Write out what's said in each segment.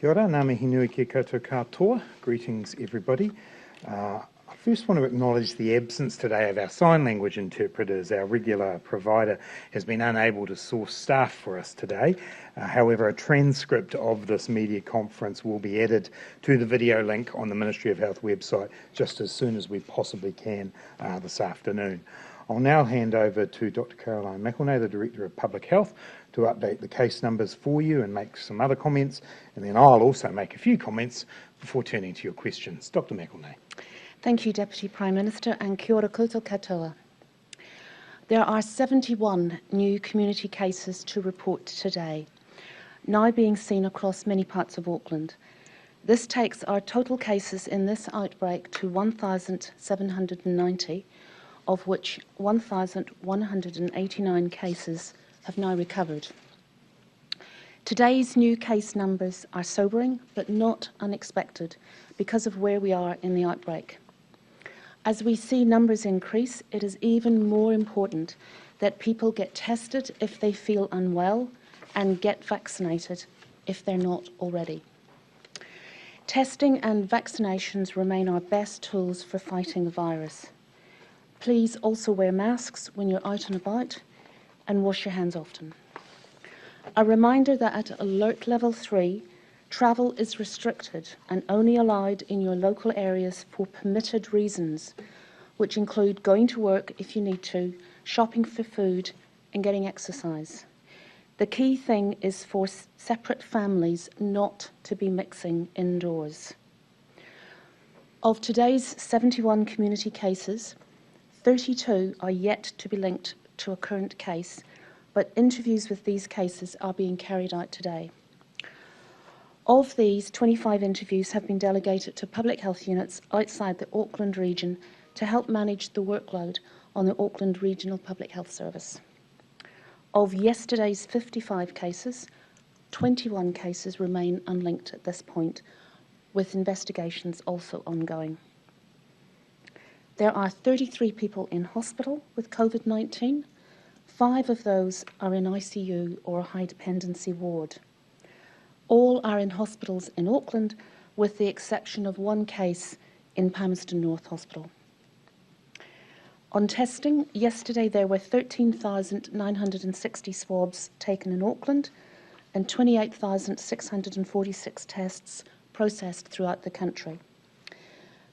Kia ora, ngā mihi nui ki koutou katoa. Greetings, everybody. I first want to acknowledge the absence today of our sign language interpreters. Our regular provider has been unable to source staff for us today. However, a transcript of this media conference will be added to the video link on the Ministry of Health website just as soon as we possibly can this afternoon. I'll now hand over to Dr. Caroline McElnay, the Director of Public Health, to update the case numbers for you and make some other comments, and then I'll also make a few comments before turning to your questions. Dr. McElnay. Thank you, Deputy Prime Minister, and kia ora koutou katoa. There are 71 new community cases to report today, now being seen across many parts of Auckland. This takes our total cases in this outbreak to 1,790, of which 1,189 cases have now recovered. Today's new case numbers are sobering, but not unexpected because of where we are in the outbreak. As we see numbers increase, it is even more important that people get tested if they feel unwell and get vaccinated if they're not already. Testing and vaccinations remain our best tools for fighting the virus. Please also wear masks when you're out and about and wash your hands often. A reminder that at Alert Level 3, travel is restricted and only allowed in your local areas for permitted reasons, which include going to work if you need to, shopping for food, and getting exercise. The key thing is for separate families not to be mixing indoors. Of today's 71 community cases, 32 are yet to be linked to a current case, but interviews with these cases are being carried out today. Of these, 25 interviews have been delegated to public health units outside the Auckland region to help manage the workload on the Auckland Regional Public Health Service. Of yesterday's 55 cases, 21 cases remain unlinked at this point, with investigations also ongoing. There are 33 people in hospital with COVID-19. 5 of those are in ICU or a high dependency ward. All are in hospitals in Auckland, with the exception of one case in Palmerston North Hospital. On testing, yesterday there were 13,960 swabs taken in Auckland and 28,646 tests processed throughout the country.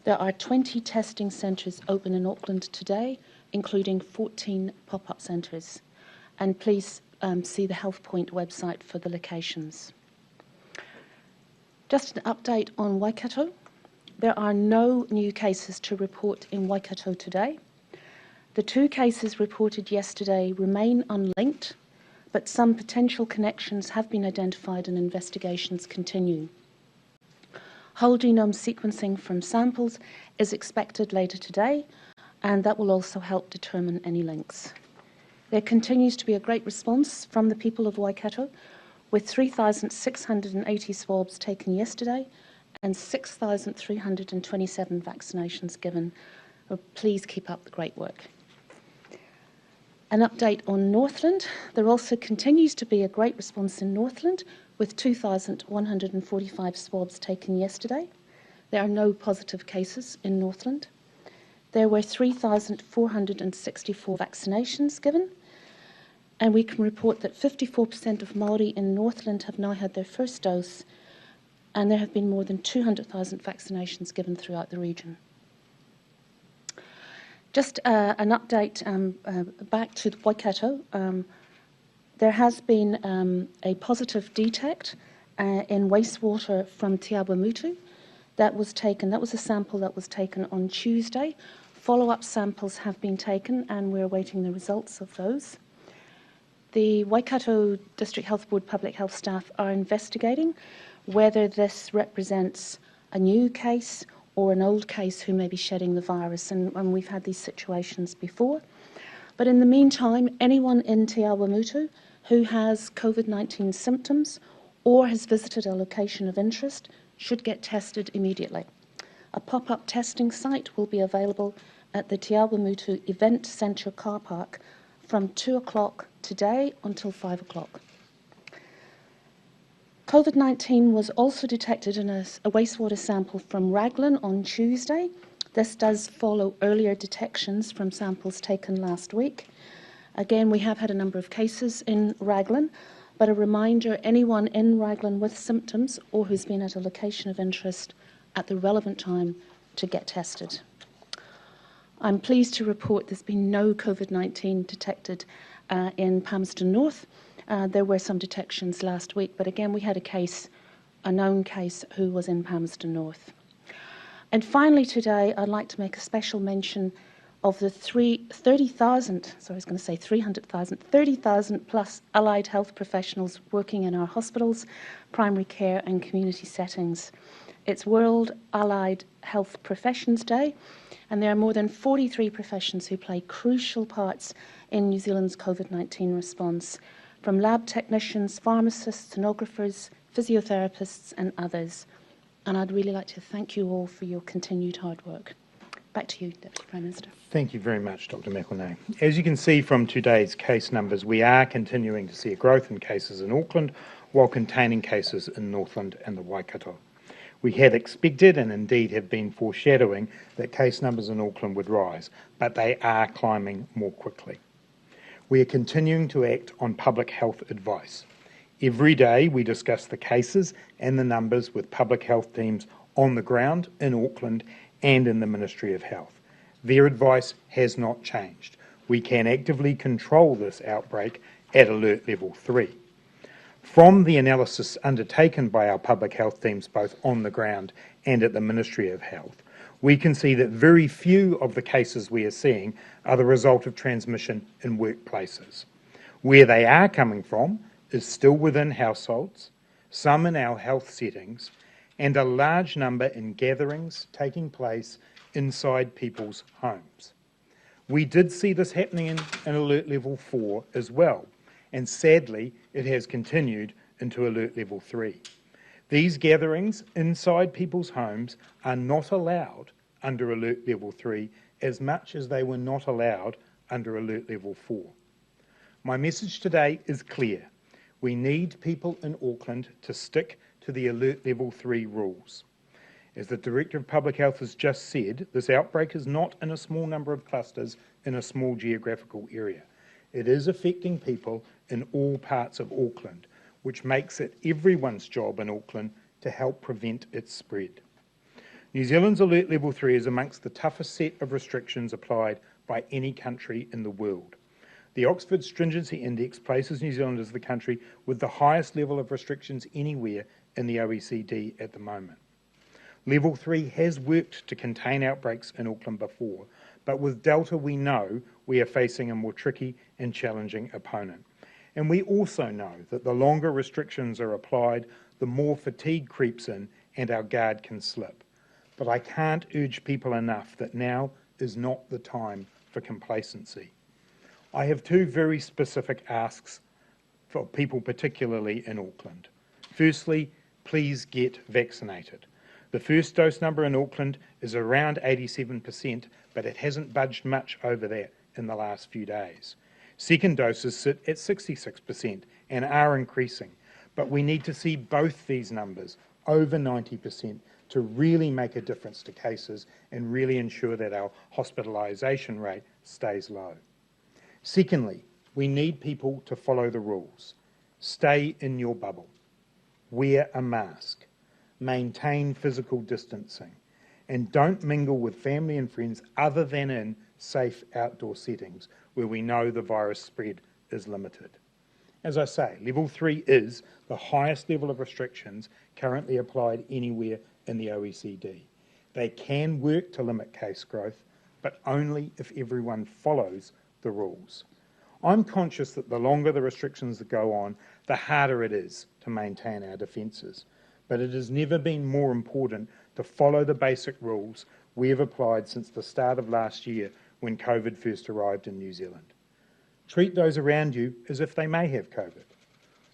There are 20 testing centres open in Auckland today, including 14 pop-up centres. And please see the Health Point website for the locations. Just an update on Waikato. There are no new cases to report in Waikato today. The 2 cases reported yesterday remain unlinked, but some potential connections have been identified and investigations continue. Whole genome sequencing from samples is expected later today, and that will also help determine any links. There continues to be a great response from the people of Waikato, with 3,680 swabs taken yesterday and 6,327 vaccinations given. Please keep up the great work. An update on Northland. There also continues to be a great response in Northland, with 2,145 swabs taken yesterday. There are no positive cases in Northland. There were 3,464 vaccinations given, and we can report that 54% of Māori in Northland have now had their first dose, and there have been more than 200,000 vaccinations given throughout the region. Just an update back to Waikato. There has been a positive detect in wastewater from Te Awamutu that was taken. That was a sample that was taken on Tuesday. Follow-up samples have been taken, and we're awaiting the results of those. The Waikato District Health Board public health staff are investigating whether this represents a new case or an old case who may be shedding the virus, and we've had these situations before. But in the meantime, anyone in Te Awamutu who has COVID-19 symptoms or has visited a location of interest should get tested immediately. A pop-up testing site will be available at the Te Awamutu Event Centre car park from 2 o'clock today until 5 o'clock. COVID-19 was also detected in a wastewater sample from Raglan on Tuesday. This does follow earlier detections from samples taken last week. Again, we have had a number of cases in Raglan, but a reminder, anyone in Raglan with symptoms or who's been at a location of interest at the relevant time to get tested. I'm pleased to report there's been no COVID-19 detected in Palmerston North. There were some detections last week, but again, we had a known case who was in Palmerston North. And finally today, I'd like to make a special mention of the 30,000 plus allied health professionals working in our hospitals, primary care and community settings. It's World Allied Health Professions Day, and there are more than 43 professions who play crucial parts in New Zealand's COVID-19 response, from lab technicians, pharmacists, sonographers, physiotherapists and others. And I'd really like to thank you all for your continued hard work. Back to you, Deputy Prime Minister. Thank you very much, Dr. McElnay. As you can see from today's case numbers, we are continuing to see a growth in cases in Auckland while containing cases in Northland and the Waikato. We had expected and indeed have been foreshadowing that case numbers in Auckland would rise, but they are climbing more quickly. We are continuing to act on public health advice. Every day we discuss the cases and the numbers with public health teams on the ground in Auckland and in the Ministry of Health. Their advice has not changed. We can actively control this outbreak at alert level 3. From the analysis undertaken by our public health teams both on the ground and at the Ministry of Health, we can see that very few of the cases we are seeing are the result of transmission in workplaces. Where they are coming from is still within households, some in our health settings, and a large number in gatherings taking place inside people's homes. We did see this happening in alert level 4 as well, and sadly it has continued into alert level 3. These gatherings inside people's homes are not allowed under alert level 3 as much as they were not allowed under alert level 4. My message today is clear. We need people in Auckland to stick to the alert level 3 rules. As the Director of Public Health has just said, this outbreak is not in a small number of clusters in a small geographical area. It is affecting people in all parts of Auckland, which makes it everyone's job in Auckland to help prevent its spread. New Zealand's alert level 3 is amongst the toughest set of restrictions applied by any country in the world. The Oxford Stringency Index places New Zealand as the country with the highest level of restrictions anywhere in the OECD at the moment. Level 3 has worked to contain outbreaks in Auckland before, but with Delta we know we are facing a more tricky and challenging opponent. And we also know that the longer restrictions are applied, the more fatigue creeps in and our guard can slip. But I can't urge people enough that now is not the time for complacency. I have two very specific asks for people, particularly in Auckland. Firstly, please get vaccinated. The first dose number in Auckland is around 87%, but it hasn't budged much over that in the last few days. Second doses sit at 66% and are increasing, but we need to see both these numbers over 90% to really make a difference to cases and really ensure that our hospitalisation rate stays low. Secondly, we need people to follow the rules. Stay in your bubble. Wear a mask. Maintain physical distancing. And don't mingle with family and friends other than in safe outdoor settings where we know the virus spread is limited. As I say, level 3 is the highest level of restrictions currently applied anywhere in the OECD. They can work to limit case growth, but only if everyone follows the rules. I'm conscious that the longer the restrictions that go on, the harder it is to maintain our defences. But it has never been more important to follow the basic rules we have applied since the start of last year when COVID first arrived in New Zealand. Treat those around you as if they may have COVID.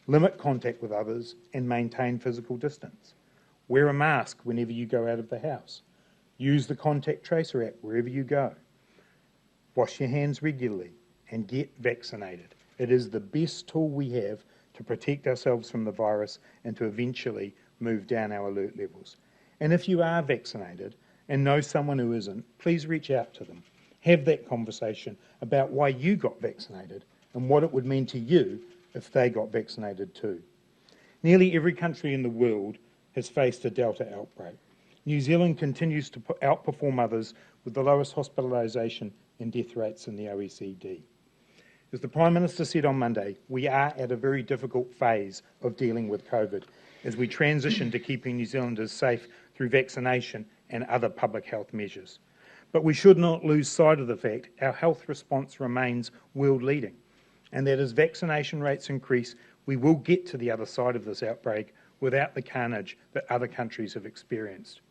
Limit contact with others and maintain physical distance. Wear a mask whenever you go out of the house. Use the contact tracer app wherever you go. Wash your hands regularly and get vaccinated. It is the best tool we have to protect ourselves from the virus and to eventually move down our alert levels. And if you are vaccinated and know someone who isn't, please reach out to them. Have that conversation about why you got vaccinated and what it would mean to you if they got vaccinated too. Nearly every country in the world has faced a Delta outbreak. New Zealand continues to outperform others with the lowest hospitalisation and death rates in the OECD. As the Prime Minister said on Monday, we are at a very difficult phase of dealing with COVID as we transition to keeping New Zealanders safe through vaccination and other public health measures. But we should not lose sight of the fact our health response remains world-leading, and that as vaccination rates increase, we will get to the other side of this outbreak without the carnage that other countries have experienced.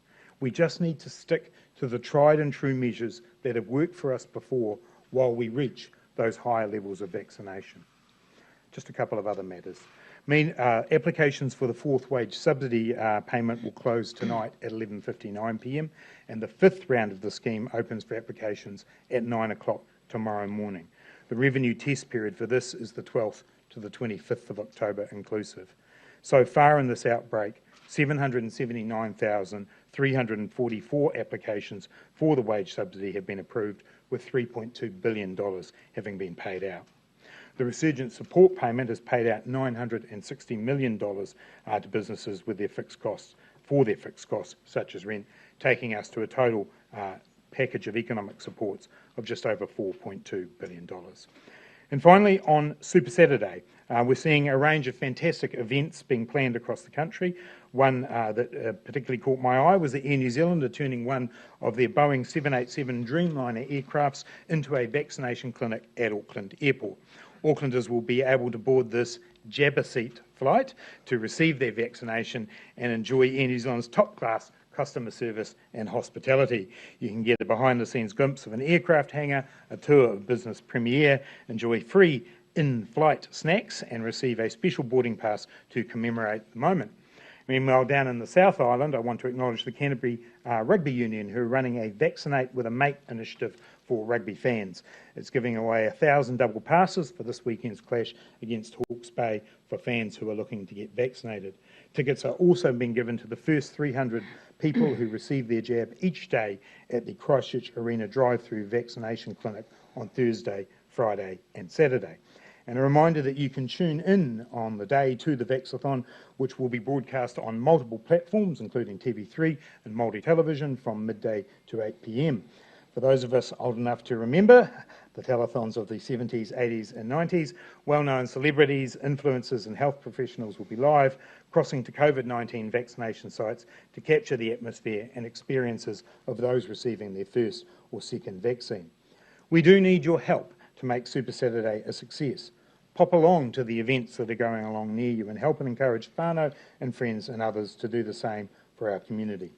We just need to stick to the tried and true measures that have worked for us before while we reach those higher levels of vaccination. Just a couple of other matters. Applications for the fourth wage subsidy payment will close tonight at 11:59 p.m, and the fifth round of the scheme opens for applications at 9 o'clock tomorrow morning. The revenue test period for this is the 12th to the 25th of October inclusive. So far in this outbreak, 779,344 applications for the wage subsidy have been approved, with $3.2 billion having been paid out. The Resurgent Support Payment has paid out $960 million to businesses with their fixed costs, such as rent, taking us to a total package of economic supports of just over $4.2 billion. And finally, on Super Saturday, we're seeing a range of fantastic events being planned across the country. One that particularly caught my eye was that Air New Zealand are turning one of their Boeing 787 Dreamliner aircrafts into a vaccination clinic at Auckland Airport. Aucklanders will be able to board this Jabba seat flight to receive their vaccination and enjoy Air New Zealand's top-class customer service and hospitality. You can get a behind-the-scenes glimpse of an aircraft hangar, a tour of business premiere, enjoy free in-flight snacks and receive a special boarding pass to commemorate the moment. Meanwhile, down in the South Island, I want to acknowledge the Canterbury Rugby Union, who are running a Vaccinate with a Mate initiative for rugby fans. It's giving away 1,000 double passes for this weekend's clash against Hawke's Bay for fans who are looking to get vaccinated. Tickets are also being given to the first 300 people who receive their jab each day at the Christchurch Arena drive-through vaccination clinic on Thursday, Friday and Saturday. And a reminder that you can tune in on the day to the Vaxathon, which will be broadcast on multiple platforms, including TV3 and multi-television from midday to 8 p.m. For those of us old enough to remember the telethons of the 70s, 80s and 90s, well-known celebrities, influencers and health professionals will be live, crossing to COVID-19 vaccination sites to capture the atmosphere and experiences of those receiving their first or second vaccine. We do need your help to make Super Saturday a success. Pop along to the events that are going along near you and help and encourage whānau and friends and others to do the same for our community.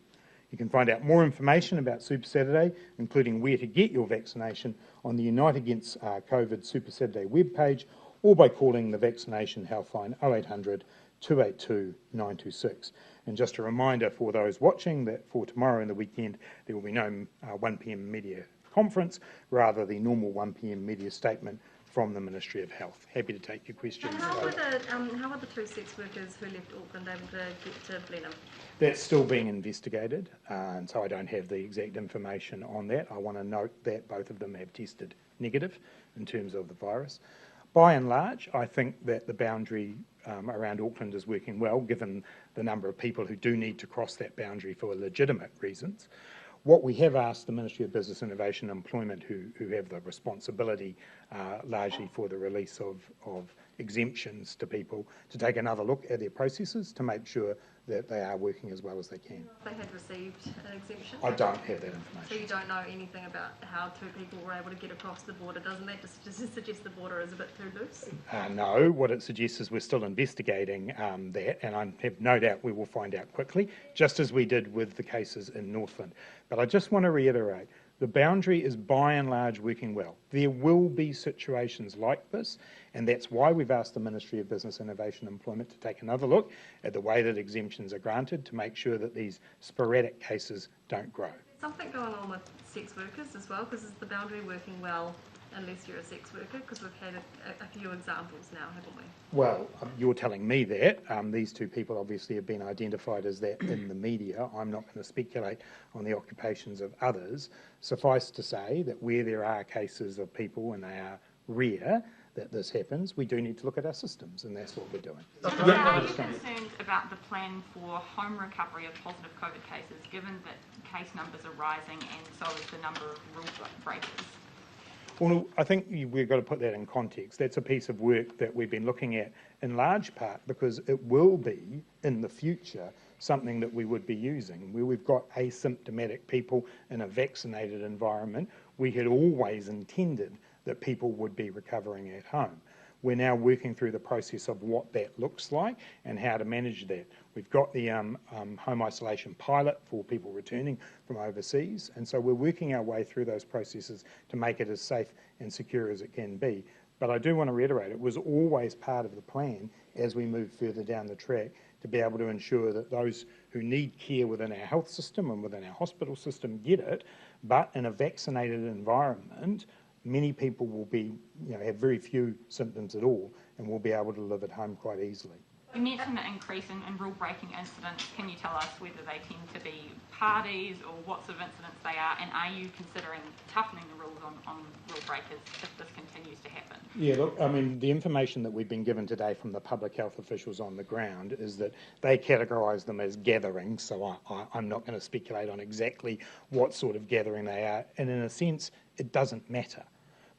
You can find out more information about Super Saturday, including where to get your vaccination, on the Unite Against COVID Super Saturday webpage or by calling the vaccination helpline 0800 282 926. And just a reminder for those watching that for tomorrow and the weekend there will be no 1 p.m. media conference, rather the normal 1 p.m. media statement from the Ministry of Health. Happy to take your questions. And how were the two sex workers who left Auckland able to get to Blenheim? That's still being investigated, and so I don't have the exact information on that. I want to note that both of them have tested negative in terms of the virus. By and large, I think that the boundary around Auckland is working well, given the number of people who do need to cross that boundary for legitimate reasons. What we have asked the Ministry of Business, Innovation and Employment, who have the responsibility largely for the release of exemptions to people, to take another look at their processes to make sure that they are working as well as they can. They had received an exemption? I don't have that information. So you don't know anything about how two people were able to get across the border? Doesn't that just suggest the border is a bit too loose? No, what it suggests is we're still investigating that, and I have no doubt we will find out quickly, just as we did with the cases in Northland. But I just want to reiterate, the boundary is by and large working well. There will be situations like this, and that's why we've asked the Ministry of Business, Innovation and Employment to take another look at the way that exemptions are granted to make sure that these sporadic cases don't grow. Something going on with sex workers as well, because is the boundary working well unless you're a sex worker? Because we've had a few examples now, haven't we? Well, you're telling me that. These two people obviously have been identified as that in the media. I'm not going to speculate on the occupations of others. Suffice to say that where there are cases of people, and they are rare, that this happens, we do need to look at our systems, and that's what we're doing. Are you concerned about the plan for home recovery of positive COVID cases, given that case numbers are rising and so is the number of rule breakers? Well, I think we've got to put that in context. That's a piece of work that we've been looking at in large part because it will be, in the future, something that we would be using. Where we've got asymptomatic people in a vaccinated environment, we had always intended that people would be recovering at home. We're now working through the process of what that looks like and how to manage that. We've got the home isolation pilot for people returning from overseas, and so we're working our way through those processes to make it as safe and secure as it can be. But I do want to reiterate, it was always part of the plan as we move further down the track to be able to ensure that those who need care within our health system and within our hospital system get it, but in a vaccinated environment, many people will be, have very few symptoms at all and will be able to live at home quite easily. You mentioned the increase in rule-breaking incidents. Can you tell us whether they tend to be parties or what sort of incidents they are, and are you considering toughening the rules on rule breakers if this continues to happen? Yeah, look, I mean, the information that we've been given today from the public health officials on the ground is that they categorise them as gatherings, so I'm not going to speculate on exactly what sort of gathering they are, and in a sense, it doesn't matter.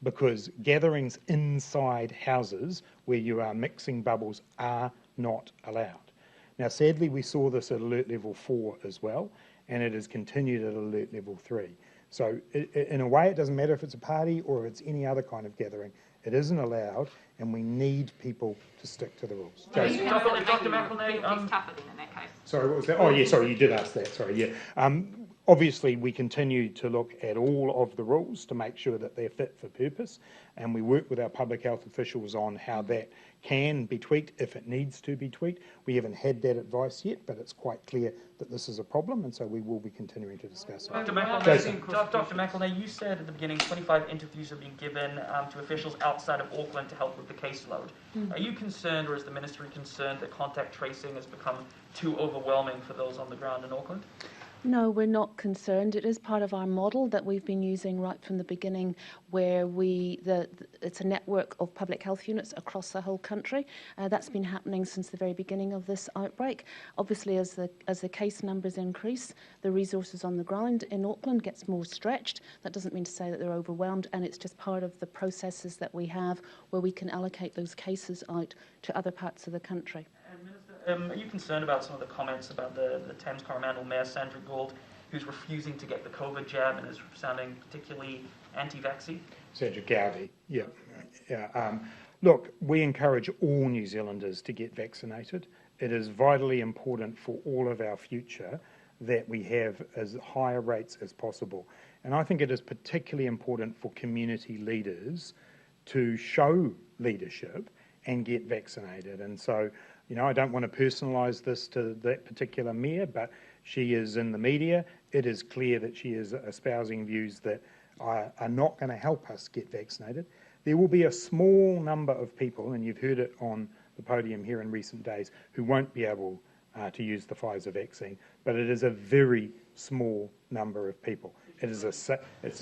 Because gatherings inside houses where you are mixing bubbles are not allowed. Now, sadly, we saw this at alert level 4 as well, and it has continued at alert level 3. So, in a way, it doesn't matter if it's a party or if it's any other kind of gathering. It isn't allowed, and we need people to stick to the rules. Dr. McElnay, tougher then in that case. Sorry, what was that? Oh, yeah, sorry, you did ask that. Sorry, yeah. Obviously, we continue to look at all of the rules to make sure that they're fit for purpose, and we work with our public health officials on how that can be tweaked if it needs to be tweaked. We haven't had that advice yet, but it's quite clear that this is a problem, and so we will be continuing to discuss it. Dr. McElnay, you said at the beginning 25 interviews have been given to officials outside of Auckland to help with the caseload. Are you concerned, or is the Ministry concerned, that contact tracing has become too overwhelming for those on the ground in Auckland? No, we're not concerned. It is part of our model that we've been using right from the beginning, where it's a network of public health units across the whole country. That's been happening since the very beginning of this outbreak. Obviously, as the case numbers increase, the resources on the ground in Auckland gets more stretched. That doesn't mean to say that they're overwhelmed, and it's just part of the processes that we have where we can allocate those cases out to other parts of the country. Are you concerned about some of the comments about the Thames Coromandel Mayor Sandra Gould, who's refusing to get the COVID jab and is sounding particularly anti-vaccine? Sandra Gowdy, yeah. Look, we encourage all New Zealanders to get vaccinated. It is vitally important for all of our future that we have as higher rates as possible. And I think it is particularly important for community leaders to show leadership and get vaccinated. And so, I don't want to personalise this to that particular mayor, but she is in the media. It is clear that she is espousing views that are not going to help us get vaccinated. There will be a small number of people, and you've heard it on the podium here in recent days, who won't be able to use the Pfizer vaccine, but it is a very small number of people. It's a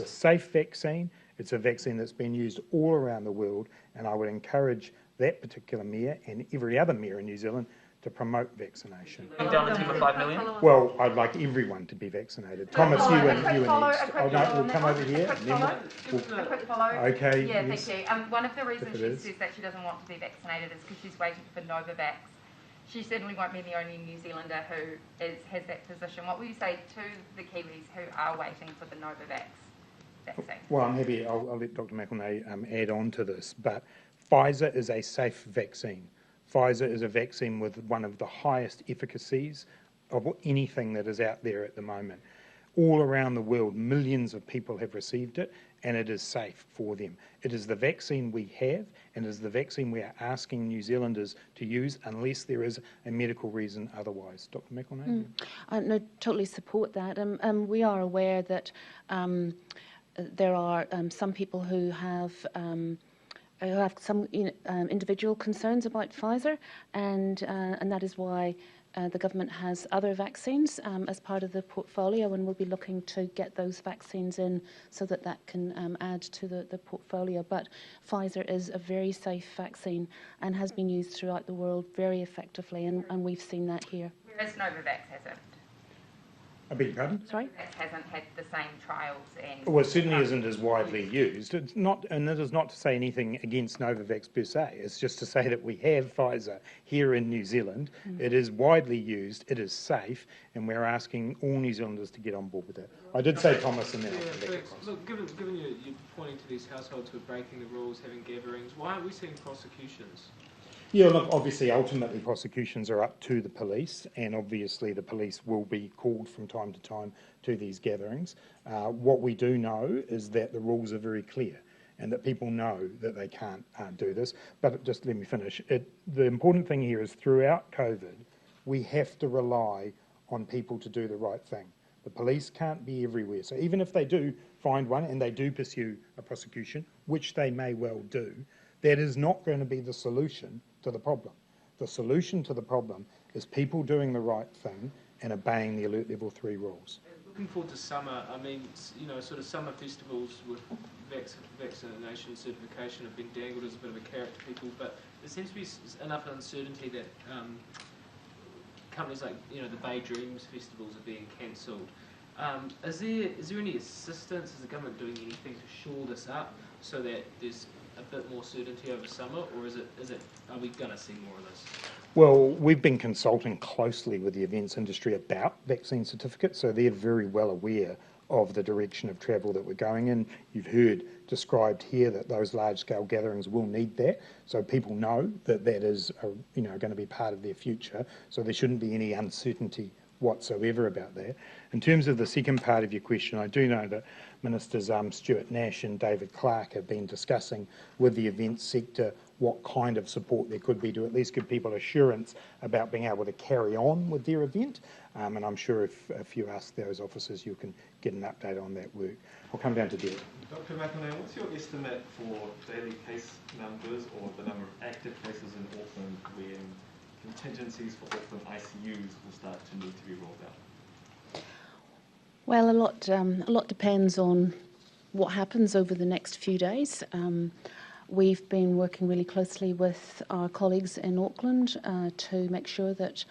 safe vaccine. It's a vaccine that's been used all around the world, and I would encourage that particular mayor and every other mayor in New Zealand to promote vaccination. Down the team of 5 million? Well, I'd like everyone to be vaccinated. Thomas, you and next. We'll come over here. A quick follow. Okay. Yeah, yes. Thank you. One of the reasons she says that she doesn't want to be vaccinated is because she's waiting for Novavax. She certainly won't be the only New Zealander who has that position. What will you say to the Kiwis who are waiting for the Novavax vaccine? Well, I'm happy. I'll let Dr. McElnay add on to this, but Pfizer is a safe vaccine. Pfizer is a vaccine with one of the highest efficacies of anything that is out there at the moment. All around the world, millions of people have received it, and it is safe for them. It is the vaccine we have, and it is the vaccine we are asking New Zealanders to use unless there is a medical reason otherwise. Dr. McElnay? No, totally support that. We are aware that there are some people who have some individual concerns about Pfizer, and that is why the government has other vaccines as part of the portfolio, and we'll be looking to get those vaccines in so that that can add to the portfolio. But Pfizer is a very safe vaccine and has been used throughout the world very effectively, and we've seen that here. Whereas Novavax hasn't. I beg your pardon? Sorry? Novavax hasn't had the same trials and... Well, it certainly isn't as widely used. It's not, and that is not to say anything against Novavax per se. It's just to say that we have Pfizer here in New Zealand. It is widely used, it is safe, and we're asking all New Zealanders to get on board with it. I did say Thomas and then I'll come back across. Look, given you're pointing to these households who are breaking the rules, having gatherings, why aren't we seeing prosecutions? Yeah, look, obviously, ultimately, prosecutions are up to the police, and obviously the police will be called from time to time to these gatherings. What we do know is that the rules are very clear, and that people know that they can't do this. But just let me finish. The important thing here is throughout COVID, we have to rely on people to do the right thing. The police can't be everywhere. So even if they do find one and they do pursue a prosecution, which they may well do, that is not going to be the solution to the problem. The solution to the problem is people doing the right thing and obeying the Alert Level 3 rules. Looking forward to summer, I mean, sort of summer festivals with vaccination certification have been dangled as a bit of a carrot to people, but there seems to be enough uncertainty that companies like, the Bay Dreams festivals are being cancelled. Is there any assistance? Is the government doing anything to shore this up so that there's a bit more certainty over summer, or are we going to see more of this? Well, we've been consulting closely with the events industry about vaccine certificates, so they're very well aware of the direction of travel that we're going in. You've heard described here that those large-scale gatherings will need that, so people know that that is, going to be part of their future. So there shouldn't be any uncertainty whatsoever about that. In terms of the second part of your question, I do know that Ministers Stuart Nash and David Clark have been discussing with the events sector what kind of support there could be to at least give people assurance about being able to carry on with their event. And I'm sure if you ask those officers, you can get an update on that work. I'll come down to Derek. Dr. McElnay, what's your estimate for daily case numbers or the number of active cases in Auckland when contingencies for Auckland ICUs will start to need to be rolled out? Well, a lot depends on what happens over the next few days. We've been working really closely with our colleagues in Auckland to make sure that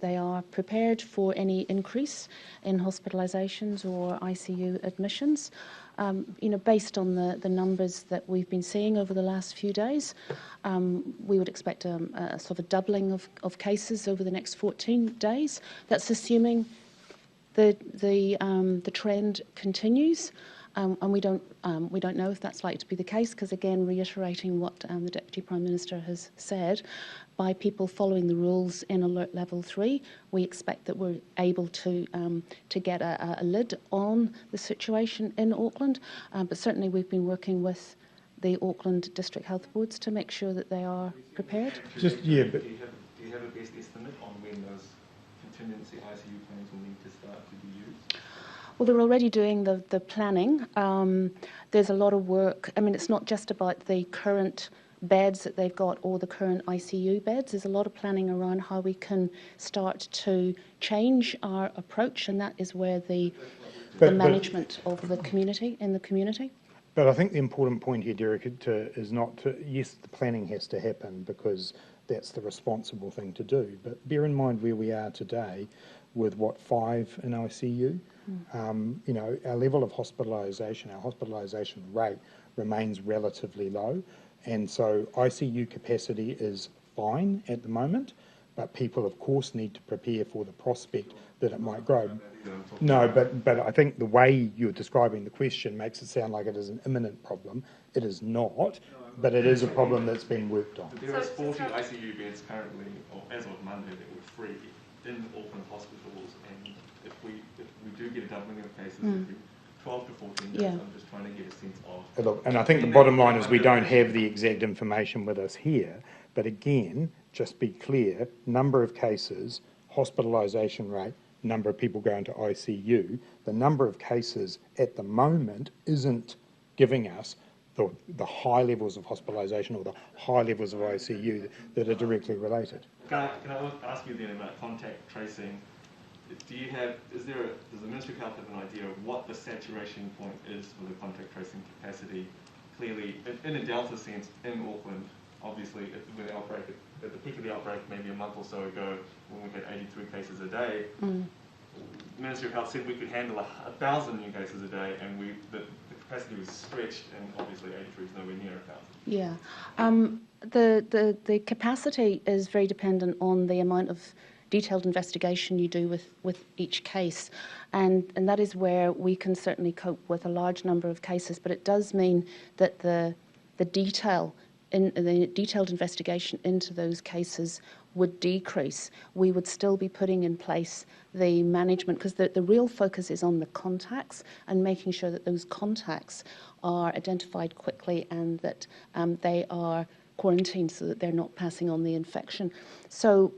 they are prepared for any increase in hospitalisations or ICU admissions. Based on the numbers that we've been seeing over the last few days, we would expect a sort of a doubling of cases over the next 14 days. That's assuming the trend continues, and we don't know if that's likely to be the case, because again, reiterating what the Deputy Prime Minister has said, by people following the rules in Alert Level 3, we expect that we're able to get a lid on the situation in Auckland. But certainly we've been working with the Auckland District Health Boards to make sure that they are prepared. Do you have a best estimate on when those contingency ICU plans will need to start to be used? Well, they're already doing the planning. There's a lot of work. I mean, it's not just about the current beds that they've got or the current ICU beds. There's a lot of planning around how we can start to change our approach, and that is where the management of the community, in the community. But I think the important point here, Derek, is not to, yes, the planning has to happen because that's the responsible thing to do. But bear in mind where we are today with, 5 in ICU? Our level of hospitalisation, our hospitalisation rate remains relatively low. And so ICU capacity is fine at the moment, but people, of course, need to prepare for the prospect that it might grow. No, but I think the way you're describing the question makes it sound like it is an imminent problem. It is not, but it is a problem that's been worked on. There is 40 ICU beds currently, or as of Monday, that were free in Auckland hospitals, and if we do get a doubling of cases every 12 to 14 days, I'm just trying to get a sense of... Look, and I think the bottom line is we don't have the exact information with us here, but again, just be clear, number of cases, hospitalisation rate, number of people going to ICU, the number of cases at the moment isn't giving us the high levels of hospitalisation or the high levels of ICU that are directly related. Can I ask you then about contact tracing? Does the Ministry of Health have an idea of what the saturation point is for the contact tracing capacity? Clearly, in a Delta sense, in Auckland, obviously, at the peak of the outbreak, maybe a month or so ago, when we had 83 cases a day, the Ministry of Health said we could handle 1,000 new cases a day, and the capacity was stretched, and obviously 83 is nowhere near 1,000. Yeah. The capacity is very dependent on the amount of detailed investigation you do with each case, and that is where we can certainly cope with a large number of cases, but it does mean that the detailed investigation into those cases would decrease. We would still be putting in place the management, because the real focus is on the contacts and making sure that those contacts are identified quickly and that they are quarantined so that they're not passing on the infection. So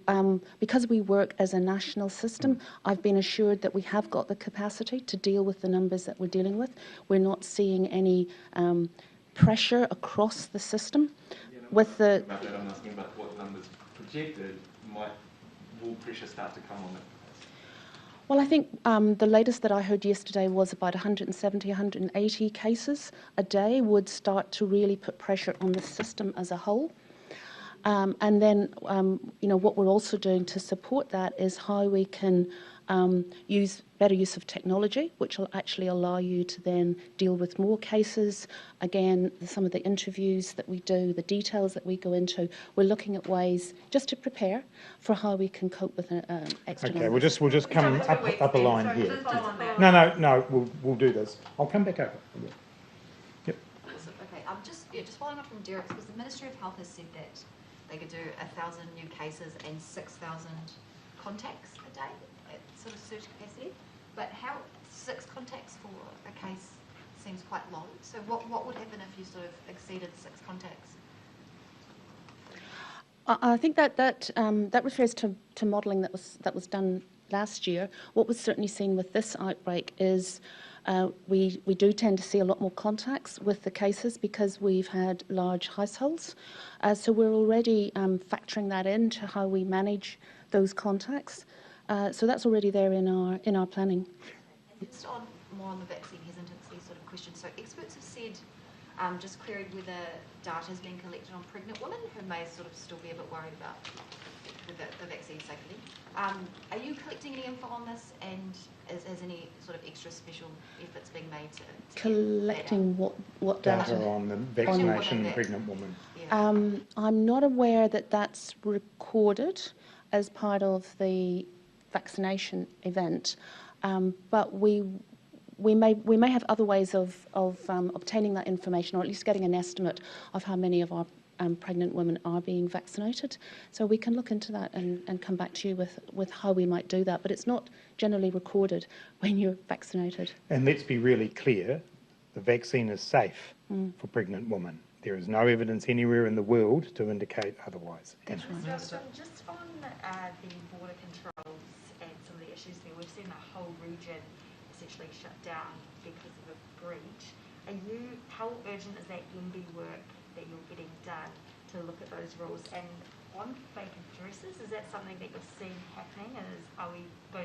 because we work as a national system, I've been assured that we have got the capacity to deal with the numbers that we're dealing with. We're not seeing any pressure across the system. With the I'm asking about what numbers projected. Will pressure start to come on that? Well, I think the latest that I heard yesterday was about 170, 180 cases a day would start to really put pressure on the system as a whole. And then, what we're also doing to support that is how we can use better use of technology, which will actually allow you to then deal with more cases. Again, some of the interviews that we do, the details that we go into, we're looking at ways just to prepare for how we can cope with an extra Okay, numbers. we'll just come up a line here. No, we'll do this. I'll come back over. Yep. Okay, just following up from Derek's, because the Ministry of Health has said that they could do 1,000 new cases and 6,000 contacts a day at sort of surge capacity. But 6 contacts for a case seems quite low. So what would happen if you sort of exceeded 6 contacts? I think that refers to modelling that was done last year. What was certainly seen with this outbreak is we do tend to see a lot more contacts with the cases because we've had large households. So we're already factoring that into how we manage those contacts. So that's already there in our planning. Just more on the vaccine hesitancy sort of question. So experts have said, just queried whether data is being collected on pregnant women who may sort of still be a bit worried about the vaccine safety. Are you collecting any info on this, and is any sort of extra special efforts being made to collecting what data on the vaccination in pregnant women? Yeah. I'm not aware that that's recorded as part of the vaccination event, but we may have other ways of obtaining that information, or at least getting an estimate of how many of our pregnant women are being vaccinated. So we can look into that and come back to you with how we might do that. But it's not generally recorded when you're vaccinated. And let's be really clear, the vaccine is safe for pregnant women. There is no evidence anywhere in the world to indicate otherwise. That's right. So just on the border controls and some of the issues there, we've seen the whole region essentially shut down because of a breach. How urgent is that MB work that you're getting done to look at those rules? And on fake addresses, is that something that you're seeing happening?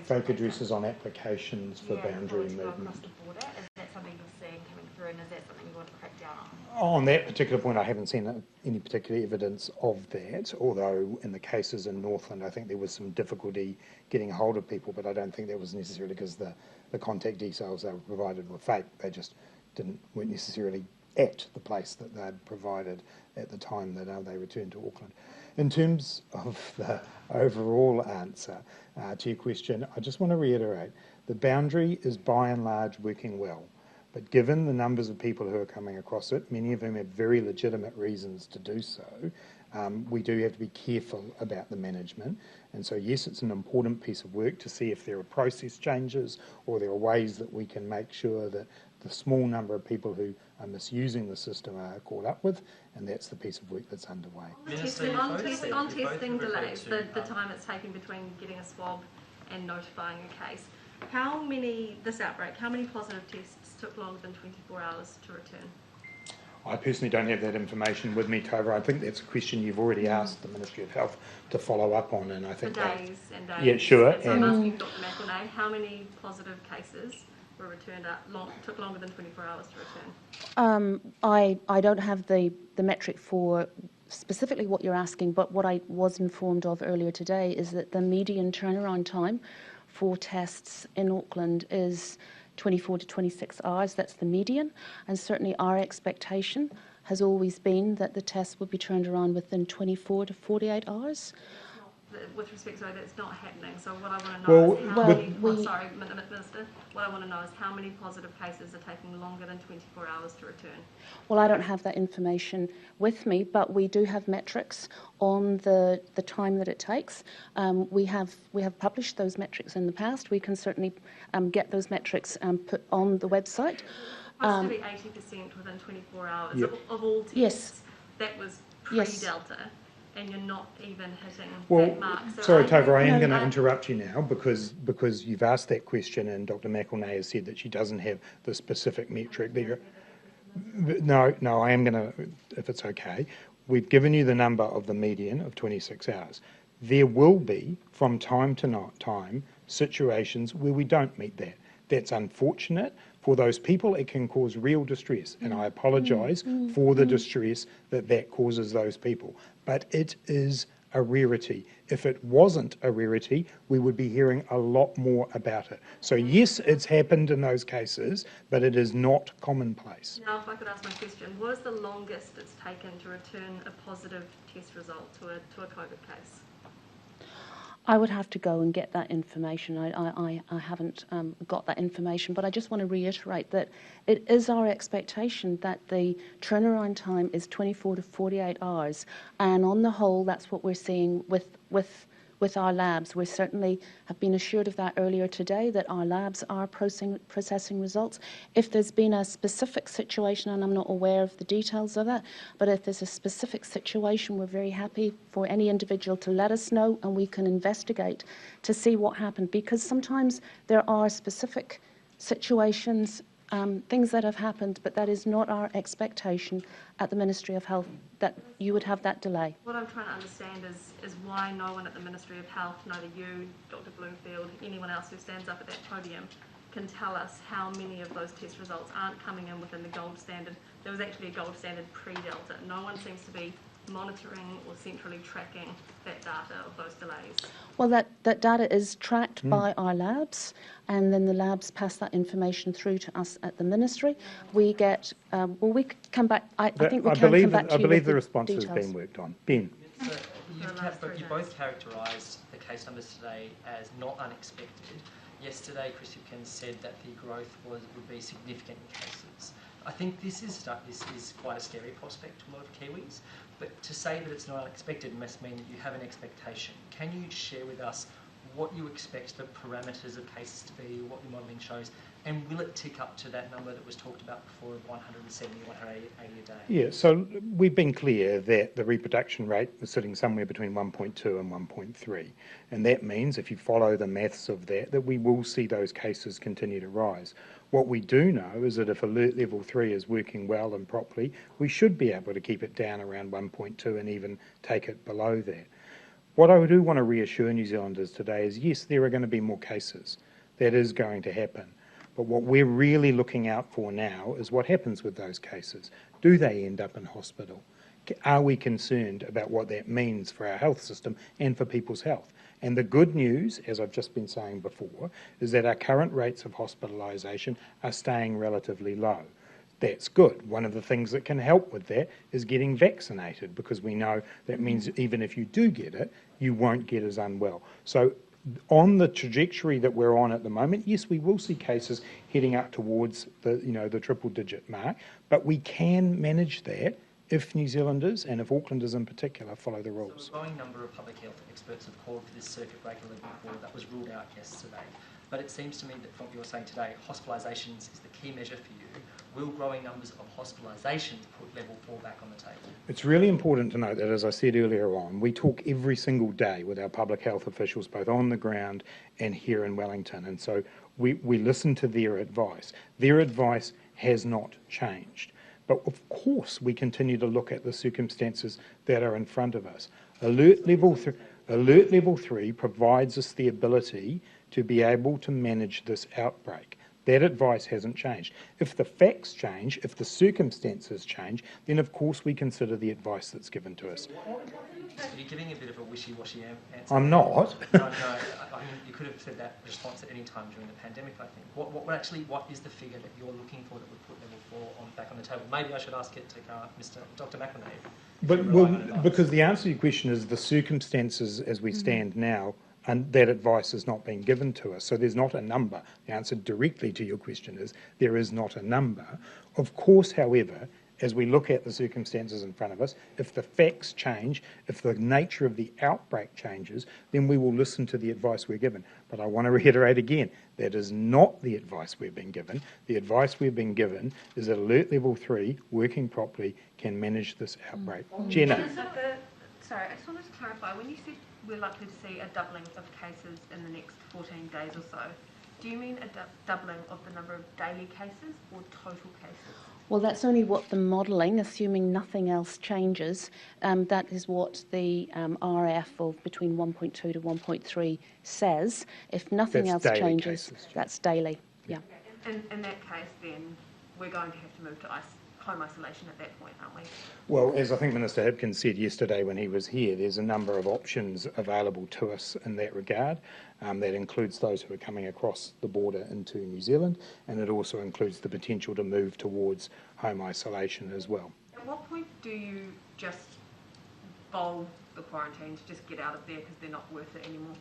Fake addresses on applications for boundary movement. Across the border, is that something you're seeing coming through, and is that something you want to crack down on? On that particular point, I haven't seen any particular evidence of that, although in the cases in Northland, I think there was some difficulty getting a hold of people, but I don't think that was necessarily because the contact details they were provided were fake. They just weren't necessarily at the place that they'd provided at the time that they returned to Auckland. In terms of the overall answer to your question, I just want to reiterate, the boundary is by and large working well. But given the numbers of people who are coming across it, many of whom have very legitimate reasons to do so, we do have to be careful about the management. And so, yes, it's an important piece of work to see if there are process changes or there are ways that we can make sure that the small number of people who are misusing the system are caught up with, and that's the piece of work that's underway. On testing delays, the time it's taken between getting a swab and notifying a case. This outbreak, how many positive tests took longer than 24 hours to return? I personally don't have that information with me, Tova. I think that's a question you've already asked the Ministry of Health to follow up on, and I think For days and days. Yeah, sure. And so I'm asking Dr. McElnay, how many positive cases were returned took longer than 24 hours to return? I don't have the metric for specifically what you're asking, but what I was informed of earlier today is that the median turnaround time for tests in Auckland is 24 to 26 hours. That's the median, and certainly our expectation has always been that the tests would be turned around within 24 to 48 hours. With respect to that, it's not happening. So what I want to know is how many, Minister, what I want to know is how many positive cases are taking longer than 24 hours to return? Well, I don't have that information with me, but we do have metrics on the time that it takes. We have published those metrics in the past. We can certainly get those metrics put on the website. Supposed to be 80% within 24 hours Yep. of all tests. Yes. That was pre-Delta. And you're not even hitting Well, that mark. So sorry, Tova, I am going to interrupt you now because you've asked that question and Dr. McElnay has said that she doesn't have the specific metric there. No, I am going to, if it's okay, we've given you the number of the median of 26 hours. There will be, from time to time, situations where we don't meet that. That's unfortunate. For those people, it can cause real distress, and I apologise for the distress that causes those people. But it is a rarity. If it wasn't a rarity, we would be hearing a lot more about it. So yes, it's happened in those cases, but it is not commonplace. Now, if I could ask my question, what is the longest it's taken to return a positive test result to a COVID case? I would have to go and get that information. I haven't got that information, but I just want to reiterate that it is our expectation that the turnaround time is 24 to 48 hours, and on the whole, that's what we're seeing with our labs. We certainly have been assured of that earlier today, that our labs are processing results. If there's been a specific situation, and I'm not aware of the details of it, but if there's a specific situation, we're very happy for any individual to let us know and we can investigate to see what happened, because sometimes there are specific situations, things that have happened, but that is not our expectation at the Ministry of Health, that you would have that delay. What I'm trying to understand is why no one at the Ministry of Health, neither you, Dr. Bloomfield, anyone else who stands up at that podium, can tell us how many of those test results aren't coming in within the gold standard. There was actually a gold standard pre-Delta. No one seems to be monitoring or centrally tracking that data of those delays. Well, that data is tracked by our labs, and then the labs pass that information through to us at the Ministry. We get, we could come back, I think we can come back to you. I believe the with response has details. been worked on. Ben. You both characterised the case numbers today as not unexpected. Yesterday, Chris Hipkins said that the growth would be significant in cases. I think this is quite a scary prospect to a lot of Kiwis, but to say that it's not unexpected must mean that you have an expectation. Can you share with us what you expect the parameters of cases to be, what your modelling shows, and will it tick up to that number that was talked about before of 170, 180 a day? Yeah, so we've been clear that the reproduction rate is sitting somewhere between 1.2 and 1.3, and that means if you follow the maths of that we will see those cases continue to rise. What we do know is that if alert level 3 is working well and properly, we should be able to keep it down around 1.2 and even take it below that. What I do want to reassure New Zealanders today is yes, there are going to be more cases. That is going to happen. But what we're really looking out for now is what happens with those cases. Do they end up in hospital? Are we concerned about what that means for our health system and for people's health? And the good news, as I've just been saying before, is that our current rates of hospitalisation are staying relatively low. That's good. One of the things that can help with that is getting vaccinated, because we know that means even if you do get it, you won't get as unwell. So on the trajectory that we're on at the moment, yes, we will see cases heading up towards the triple-digit mark, but we can manage that if New Zealanders, and if Aucklanders in particular, follow the rules. So a growing number of public health experts have called for this circuit breaker level 4 that was ruled out yesterday. But it seems to me that from what you're saying today, hospitalisations is the key measure for you. will growing numbers of hospitalisations put level 4 back on the table? It's really important to note that, as I said earlier on, we talk every single day with our public health officials, both on the ground and here in Wellington, and so we listen to their advice. Their advice has not changed. But of course, we continue to look at the circumstances that are in front of us. Alert level 3 provides us the ability to be able to manage this outbreak. That advice hasn't changed. If the facts change, if the circumstances change, then of course we consider the advice that's given to us. You're giving a bit of a wishy-washy answer. I'm not. No, I mean, you could have said that response at any time during the pandemic, I think. What is the figure that you're looking for that would put level 4 back on the table? Maybe I should ask it to Dr. McElnay. Because the answer to your question is the circumstances as we stand now, and that advice is not being given to us. So there's not a number. The answer directly to your question is there is not a number. Of course, however, as we look at the circumstances in front of us, if the facts change, if the nature of the outbreak changes, then we will listen to the advice we're given. But I want to reiterate again, that is not the advice we've been given. The advice we've been given is that Alert Level 3, working properly, can manage this outbreak. Jenna. Sorry, I just wanted to clarify, when you said we're likely to see a doubling of cases in the next 14 days or so, do you mean a doubling of the number of daily cases or total cases? Well, that's only what the modelling, assuming nothing else changes, that is what the RF of between 1.2 to 1.3 says. If nothing else changes, that's daily, yeah. In that case, then, we're going to have to move to home isolation at that point, aren't we? Well, as I think Minister Hipkins said yesterday when he was here, there's a number of options available to us in that regard. That includes those who are coming across the border into New Zealand, and it also includes the potential to move towards home isolation as well. At what point do you just bowl the quarantines, just get out of there because they're not worth it anymore?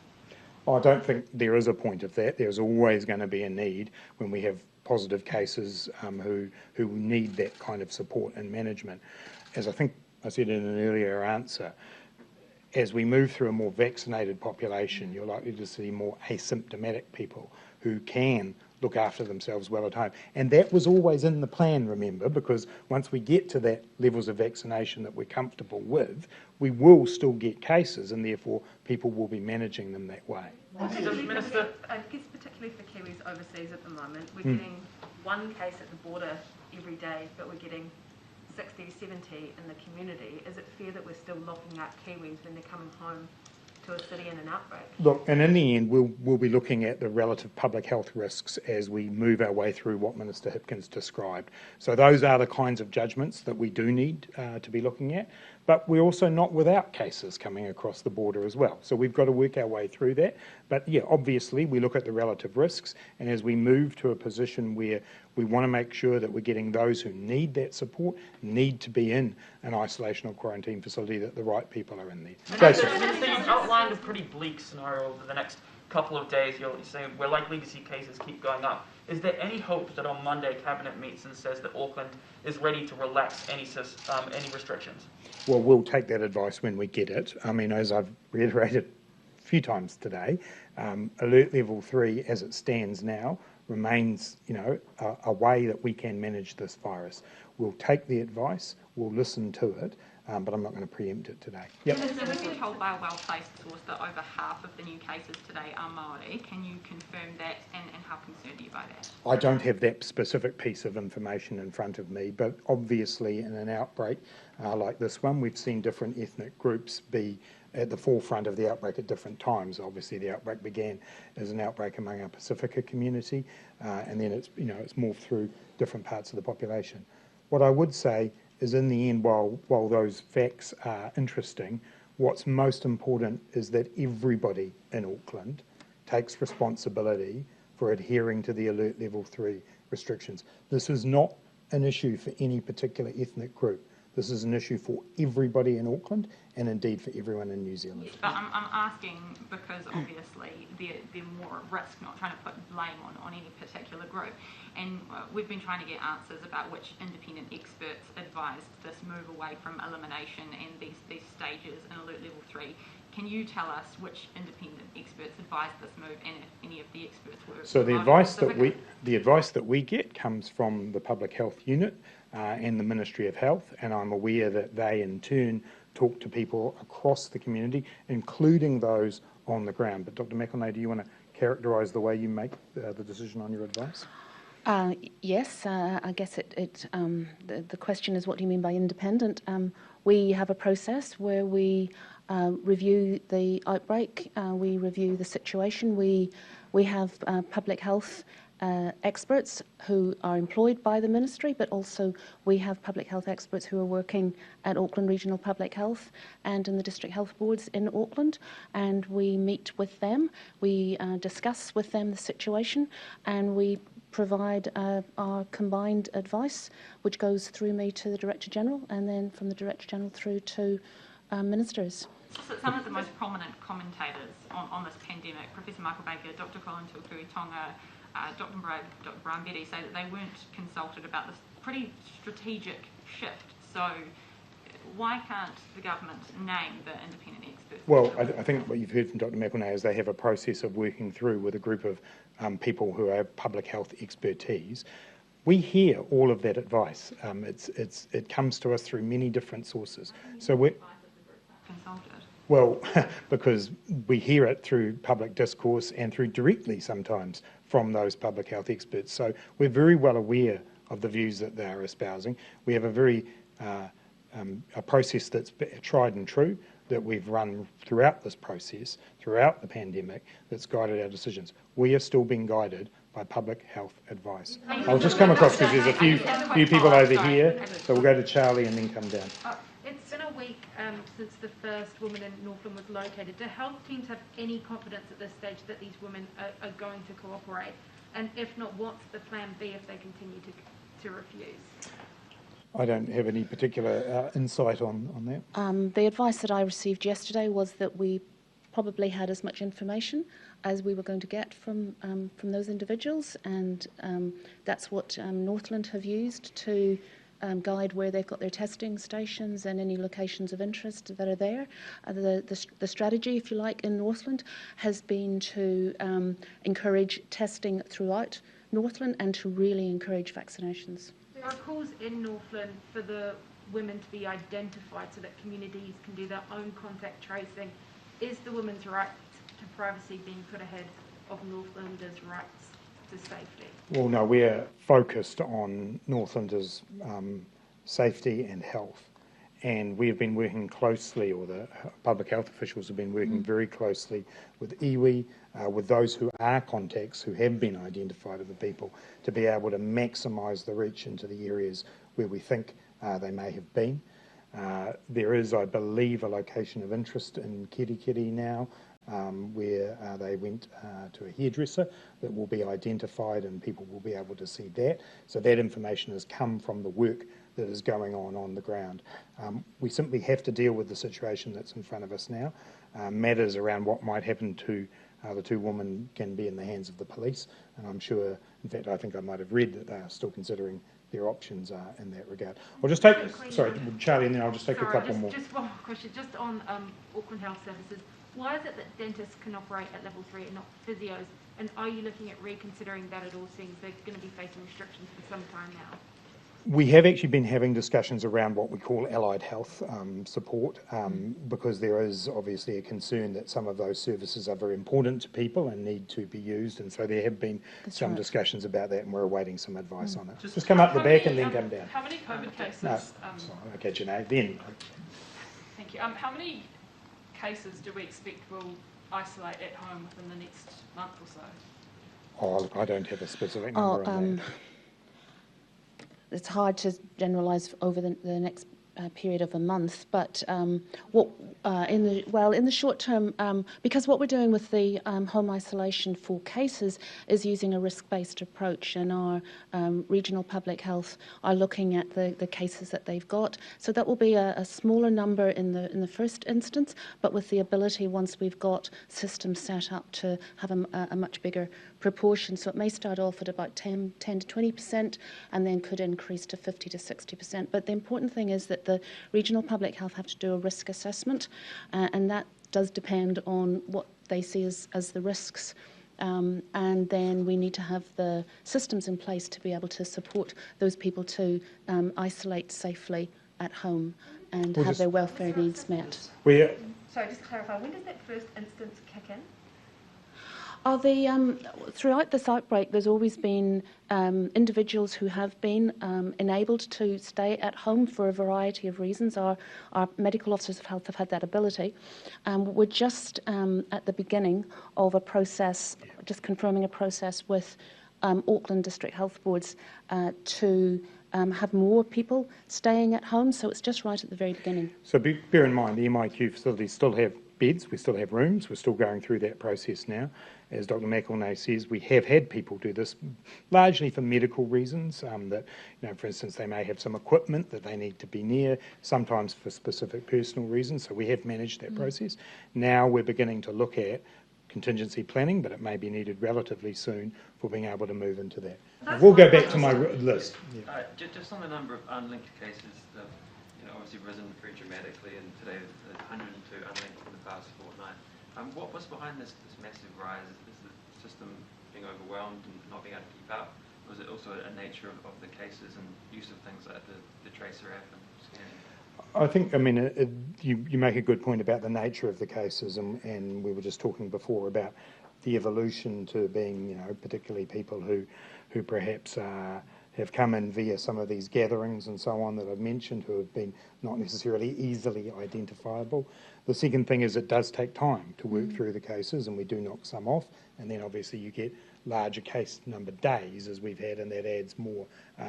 I don't think there is a point of that. There's always going to be a need when we have positive cases who need that kind of support and management. As I think I said in an earlier answer, as we move through a more vaccinated population, you're likely to see more asymptomatic people who can look after themselves well at home. And that was always in the plan, remember, because once we get to that levels of vaccination that we're comfortable with, we will still get cases, and therefore people will be managing them that way. I guess particularly for Kiwis overseas at the moment, we're getting one case at the border every day, but we're getting 60, 70 in the community. Is it fair that we're still locking out Kiwis when they're coming home to a city in an outbreak? Look, and in the end, we'll be looking at the relative public health risks as we move our way through what Minister Hipkins described. So those are the kinds of judgments that we do need to be looking at. But we're also not without cases coming across the border as well. So we've got to work our way through that. But yeah, obviously we look at the relative risks, and as we move to a position where we want to make sure that we're getting those who need that support, need to be in an isolation or quarantine facility, that the right people are in there. Jason. You've outlined a pretty bleak scenario over the next couple of days. You're saying we're likely to see cases keep going up. Is there any hope that on Monday Cabinet meets and says that Auckland is ready to relax any restrictions? Well, we'll take that advice when we get it. I mean, as I've reiterated a few times today, Alert Level 3 as it stands now remains, a way that we can manage this virus. We'll take the advice, we'll listen to it, but I'm not going to preempt it today. Yep. So we've been told by a well-placed source that over half of the new cases today are Māori. Can you confirm that, and how concerned are you by that? I don't have that specific piece of information in front of me, but obviously in an outbreak like this one, we've seen different ethnic groups be at the forefront of the outbreak at different times. Obviously, the outbreak began as an outbreak among our Pacifica community, and then it's morphed through different parts of the population. What I would say is, in the end, while those facts are interesting, what's most important is that everybody in Auckland takes responsibility for adhering to the Alert Level 3 restrictions. This is not an issue for any particular ethnic group. This is an issue for everybody in Auckland, and indeed for everyone in New Zealand. Yes, but I'm asking because obviously they're more at risk, not trying to put blame on any particular group. And we've been trying to get answers about which independent experts advised this move away from elimination and these stages in Alert Level 3. can you tell us which independent experts advised this move, and if any of the experts were? So the advice that we get comes from the Public Health Unit and the Ministry of Health, and I'm aware that they in turn talk to people across the community, including those on the ground. But Dr. McElnay, do you want to characterise the way you make the decision on your advice? Yes, I guess the question is, what do you mean by independent? We have a process where we review the outbreak, we review the situation. We have public health experts who are employed by the ministry, but also we have public health experts who are working at Auckland Regional Public Health and in the district health boards in Auckland, and we meet with them, we discuss with them the situation, and we provide our combined advice, which goes through me to the Director General, and then from the Director General through to ministers. So some of the most prominent commentators on this pandemic, Professor Michael Baker, Dr. Colin Tukuitonga, Dr. Brian Betty, say that they weren't consulted about this pretty strategic shift. So why can't the government name the independent experts? Well, I think what you've heard from Dr. McElnay is they have a process of working through with a group of people who have public health expertise. We hear all of that advice. It comes to us through many different sources. So we're consulted. Well, because we hear it through public discourse and through directly sometimes from those public health experts. So we're very well aware of the views that they are espousing. We have a very a process that's tried and true that we've run throughout this process, throughout the pandemic, that's guided our decisions. We are still being guided by public health advice. I'll just come across because there's a few people over here, so we'll go to Charlie and then come down. It's been a week since the first woman in Northland was located. Do health teams have any confidence at this stage that these women are going to cooperate? And if not, what's the plan B if they continue to refuse? I don't have any particular insight on that. The advice that I received yesterday was that we probably had as much information as we were going to get from those individuals, and that's what Northland have used to guide where they've got their testing stations and any locations of interest that are there. The strategy, if you like, in Northland has been to encourage testing throughout Northland and to really encourage vaccinations. There are calls in Northland for the women to be identified so that communities can do their own contact tracing. Is the women's right to privacy being put ahead of Northlanders' rights to safety? Well, no, we're focused on Northlanders' safety and health. And we have been working closely, or the public health officials have been working very closely with iwi, with those who are contacts, who have been identified as the people, to be able to maximise the reach into the areas where we think they may have been. There is, I believe, a location of interest in Kirikiri now, where they went to a hairdresser that will be identified and people will be able to see that. So that information has come from the work that is going on the ground. We simply have to deal with the situation that's in front of us now. Matters around what might happen to the two women can be in the hands of the police, and I'm sure, in fact, I think I might have read that they are still considering their options in that regard. I'll just take, sorry, Charlie, and then I'll just take a couple more. Just one more question, just on Auckland Health Services. Why is it that dentists can operate at level 3 and not physios? And are you looking at reconsidering that at all, seeing they're going to be facing restrictions for some time now? We have actually been having discussions around what we call allied health support, because there is obviously a concern that some of those services are very important to people and need to be used, and so there have been some discussions about that, and we're awaiting some advice on it. Just come up the back and then come down. How many COVID cases? No, okay, Janae, then. Thank you. How many cases do we expect will isolate at home within the next month or so? Oh, look, I don't have a specific number on that. It's hard to generalise over the next period of a month, but in the short term, because what we're doing with the home isolation for cases is using a risk-based approach, and our regional public health are looking at the cases that they've got. So that will be a smaller number in the first instance, but with the ability, once we've got systems set up, to have a much bigger proportion. So it may start off at about 10 to 20% and then could increase to 50 to 60%. But the important thing is that the regional public health have to do a risk assessment, and that does depend on what they see as the risks. And then we need to have the systems in place to be able to support those people to isolate safely at home and have their welfare needs met. Sorry, just to clarify, when does that first instance kick in? Throughout this outbreak, there's always been individuals who have been enabled to stay at home for a variety of reasons. Our medical officers of health have had that ability. We're just at the beginning of a process, just confirming a process with Auckland District Health Boards to have more people staying at home, so it's just right at the very beginning. So bear in mind, the MIQ facilities still have beds, we still have rooms, we're still going through that process now. As Dr. McElnay says, we have had people do this largely for medical reasons, that, for instance, they may have some equipment that they need to be near, sometimes for specific personal reasons, so we have managed that process. Now we're beginning to look at contingency planning, but it may be needed relatively soon for being able to move into that. We'll go back to my list. Yeah. Just on the number of unlinked cases, that obviously risen pretty dramatically, and today there's 102 unlinked in the past fortnight. What's behind this massive rise? Is the system being overwhelmed and not being able to keep up? Or is it also a nature of the cases and use of things like the tracer app and scanning? I think, you make a good point about the nature of the cases, and we were just talking before about the evolution to being, particularly people who perhaps have come in via some of these gatherings and so on that I've mentioned, who have been not necessarily easily identifiable. The second thing is it does take time to work through the cases, and we do knock some off, and then obviously you get larger case number days as we've had, and that adds more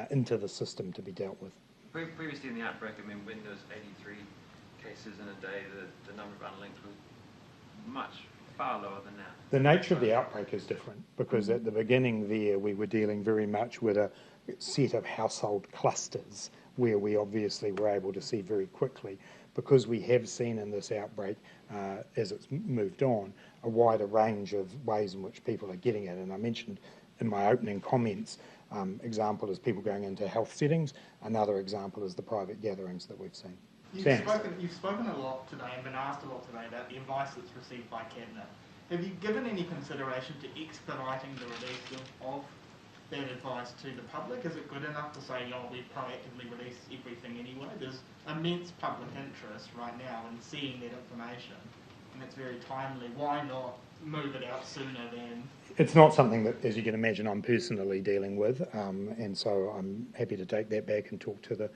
into the system to be dealt with. Previously in the outbreak, when there was 83 cases in a day, the number of unlinked was far lower than now. The nature of the outbreak is different, because at the beginning there we were dealing very much with a set of household clusters where we obviously were able to see very quickly, because we have seen in this outbreak, as it's moved on, a wider range of ways in which people are getting it. And I mentioned in my opening comments, example is people going into health settings. Another example is the private gatherings that we've seen. You've spoken a lot today and been asked a lot today about the advice that's received by Cabinet. Have you given any consideration to expediting the release of that advice to the public? Is it good enough to say, we proactively release everything anyway? There's immense public interest right now in seeing that information, and it's very timely. Why not move it out sooner than... It's not something that, as you can imagine, I'm personally dealing with, and so I'm happy to take that back and talk to the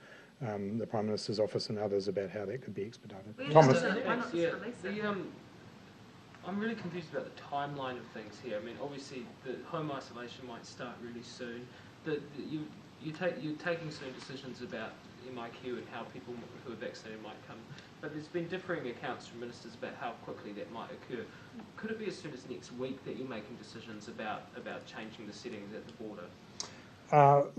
Prime Minister's office and others about how that could be expedited. Thomas? I'm really confused about the timeline of things here. Obviously, the home isolation might start really soon. You're taking certain decisions about MIQ and how people who are vaccinated might come, but there's been differing accounts from ministers about how quickly that might occur. Could it be as soon as next week that you're making decisions about changing the settings at the border?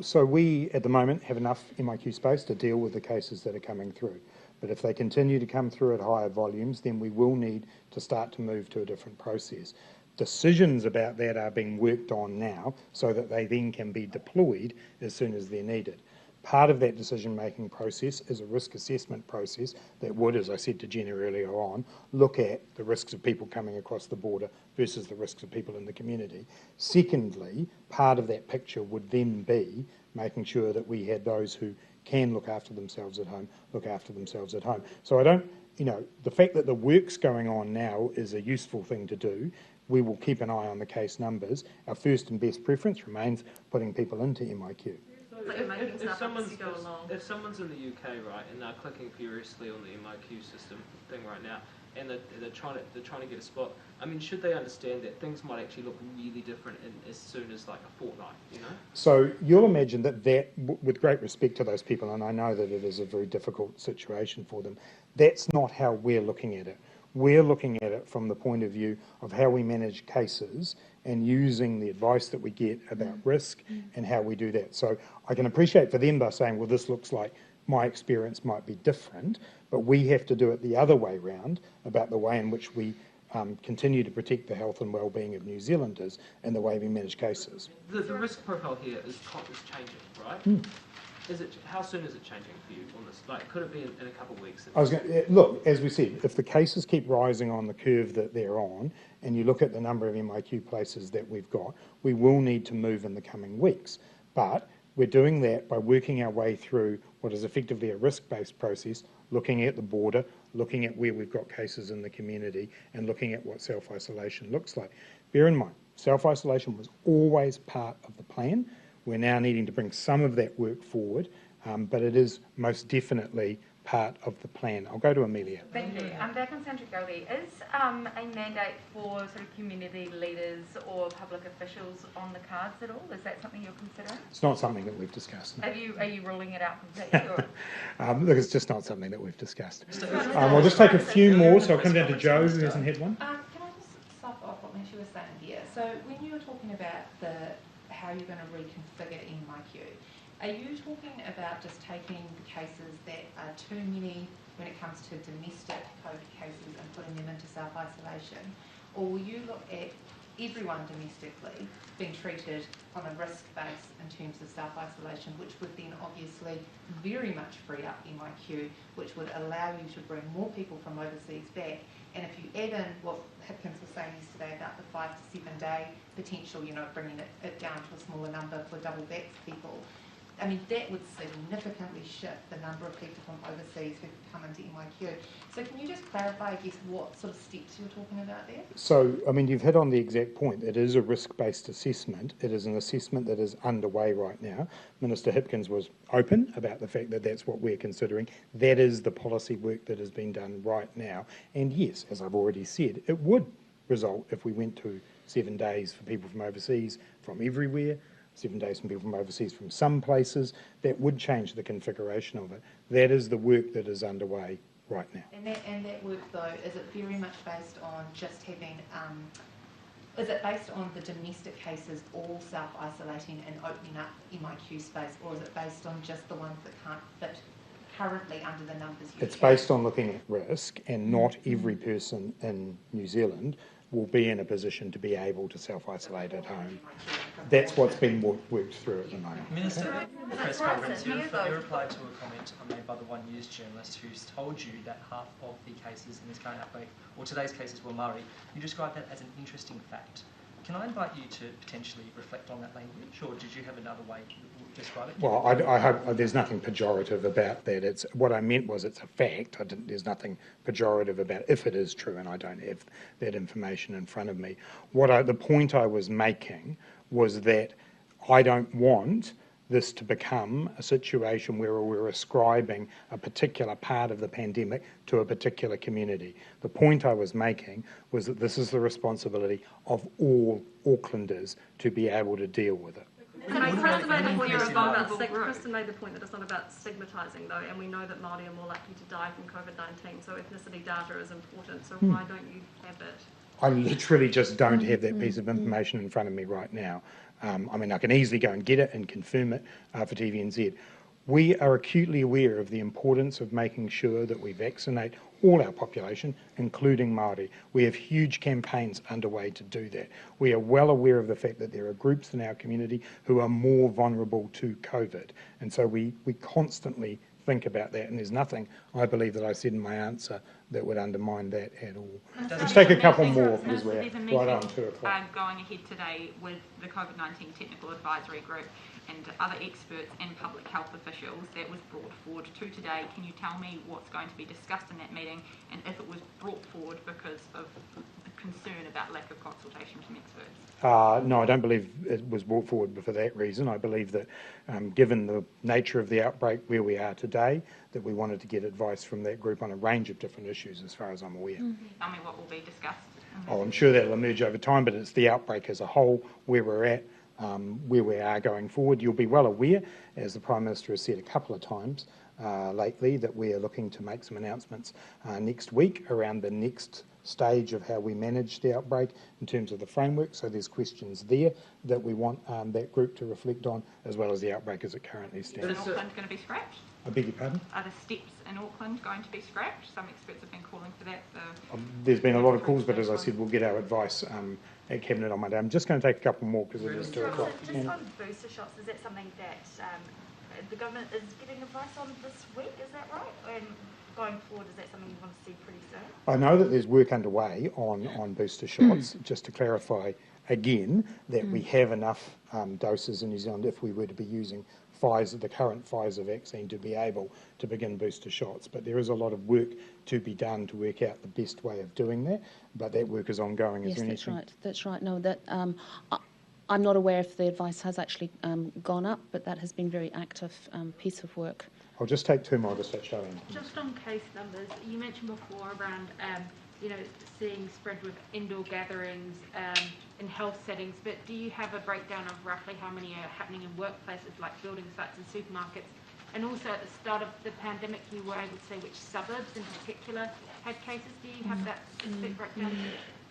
So we, at the moment, have enough MIQ space to deal with the cases that are coming through. But if they continue to come through at higher volumes, then we will need to start to move to a different process. Decisions about that are being worked on now so that they then can be deployed as soon as they're needed. Part of that decision-making process is a risk assessment process that would, as I said to Jenna earlier on, look at the risks of people coming across the border versus the risks of people in the community. Secondly, part of that picture would then be making sure that we had those who can look after themselves at home, look after themselves at home. So I don't, the fact that the work's going on now is a useful thing to do. We will keep an eye on the case numbers. Our first and best preference remains putting people into MIQ. If someone's in the UK, right, and they're clicking furiously on the MIQ system thing right now, and they're trying to get a spot, should they understand that things might actually look really different as soon as like a fortnight, So you'll imagine that with great respect to those people, and I know that it is a very difficult situation for them, that's not how we're looking at it. We're looking at it from the point of view of how we manage cases and using the advice that we get about risk and how we do that. So I can appreciate for them by saying, well, this looks like my experience might be different, but we have to do it the other way round about the way in which we continue to protect the health and well-being of New Zealanders and the way we manage cases. The risk profile here is changing, right? How soon is it changing for you on this? Like, could it be in a couple of weeks? Look, as we said, if the cases keep rising on the curve that they're on, and you look at the number of MIQ places that we've got, we will need to move in the coming weeks. But we're doing that by working our way through what is effectively a risk-based process, looking at the border, looking at where we've got cases in the community, and looking at what self-isolation looks like. Bear in mind, self-isolation was always part of the plan. We're now needing to bring some of that work forward, but it is most definitely part of the plan. I'll go to Amelia. Thank you. I'm back on Sandra Goldie. Is a mandate for sort of community leaders or public officials on the cards at all? Is that something you're considering? It's not something that we've discussed. No. Are you ruling it out completely? Or? Look, it's just not something that we've discussed. I'll just take a few more, so I'll come down to Joe, who hasn't had one. Can I just start off what she was saying here? So when you were talking about how you're going to reconfigure MIQ, are you talking about just taking the cases that are too many when it comes to domestic COVID cases and putting them into self-isolation? Or will you look at everyone domestically being treated on a risk base in terms of self-isolation, which would then obviously very much free up MIQ, which would allow you to bring more people from overseas back? And if you add in what Hipkins was saying yesterday about the 5 to 7 day potential, bringing it down to a smaller number for double vax people, I mean, that would significantly shift the number of people from overseas who come into MIQ. So can you just clarify, I guess, what sort of steps you're talking about there? So, I mean, you've hit on the exact point. It is a risk-based assessment. It is an assessment that is underway right now. Minister Hipkins was open about the fact that that's what we're considering. That is the policy work that is being done right now. And yes, as I've already said, it would result if we went to 7 days for people from overseas, from everywhere, 7 days from people from overseas from some places. That would change the configuration of it. That is the work that is underway right now. And that work, though, is it very much based on just having, is it based on the domestic cases all self-isolating and opening up MIQ space, or is it based on just the ones that can't fit currently under the numbers you It's based on looking at risk, and not every person in New Zealand will be in a position to be able to self-isolate at home. That's what's been worked through at the moment. Minister, in the press conference, you replied to a comment made by the One News journalist who's told you that half of the cases in this current outbreak, or today's cases, were Maori. You described that as an interesting fact. Can I invite you to potentially reflect on that language, or did you have another way to describe it? Well, I hope there's nothing pejorative about that. What I meant was it's a fact. There's nothing pejorative about it, if it is true, and I don't have that information in front of me. The point I was making was that I don't want this to become a situation where we're ascribing a particular part of the pandemic to a particular community. The point I was making was that this is the responsibility of all Aucklanders to be able to deal with it. Kristen made the point that it's not about stigmatising, though, and we know that Māori are more likely to die from COVID-19, so ethnicity data is important, so why don't you have it? I literally just don't have that piece of information in front of me right now. I mean, I can easily go and get it and confirm it for TVNZ. We are acutely aware of the importance of making sure that we vaccinate all our population, including Māori. We have huge campaigns underway to do that. We are well aware of the fact that there are groups in our community who are more vulnerable to COVID. And so we constantly think about that, and there's nothing, I believe, that I said in my answer that would undermine that at all. Let's take a couple more because we're right on 2 o'clock. Going ahead today with the COVID-19 Technical Advisory Group and other experts and public health officials that was brought forward to today. Can you tell me what's going to be discussed in that meeting, and if it was brought forward because of the concern about lack of consultation from experts? No, I don't believe it was brought forward for that reason. I believe that given the nature of the outbreak where we are today, that we wanted to get advice from that group on a range of different issues as far as I'm aware. Tell me what will be discussed. Oh, I'm sure that'll emerge over time, but it's the outbreak as a whole, where we're at, where we are going forward. You'll be well aware, as the Prime Minister has said a couple of times lately, that we are looking to make some announcements next week around the next stage of how we manage the outbreak in terms of the framework. So there's questions there that we want that group to reflect on, as well as the outbreak as it currently stands. Is Auckland going to be scrapped? I beg your pardon? Are the steps in Auckland going to be scrapped? Some experts have been calling for that. There's been a lot of calls, but as I said, we'll get our advice at Cabinet on Monday. I'm just going to take a couple more because it is 2 o'clock. Just on booster shots, is that something that the government is getting advice on this week, is that right? And going forward, is that something you want to see pretty soon? I know that there's work underway on booster shots. Just to clarify again, that we have enough doses in New Zealand if we were to be using Pfizer, the current Pfizer vaccine, to be able to begin booster shots. But there is a lot of work to be done to work out the best way of doing that. But that work is ongoing. Yes, that's right. That's right. No, that I'm not aware if the advice has actually gone up, but that has been a very active piece of work. I'll just take two more to start showing. Just on case numbers, you mentioned before around seeing spread with indoor gatherings in health settings, but do you have a breakdown of roughly how many are happening in workplaces like building sites and supermarkets? And also at the start of the pandemic, you were able to say which suburbs in particular had cases. Do you have that specific breakdown?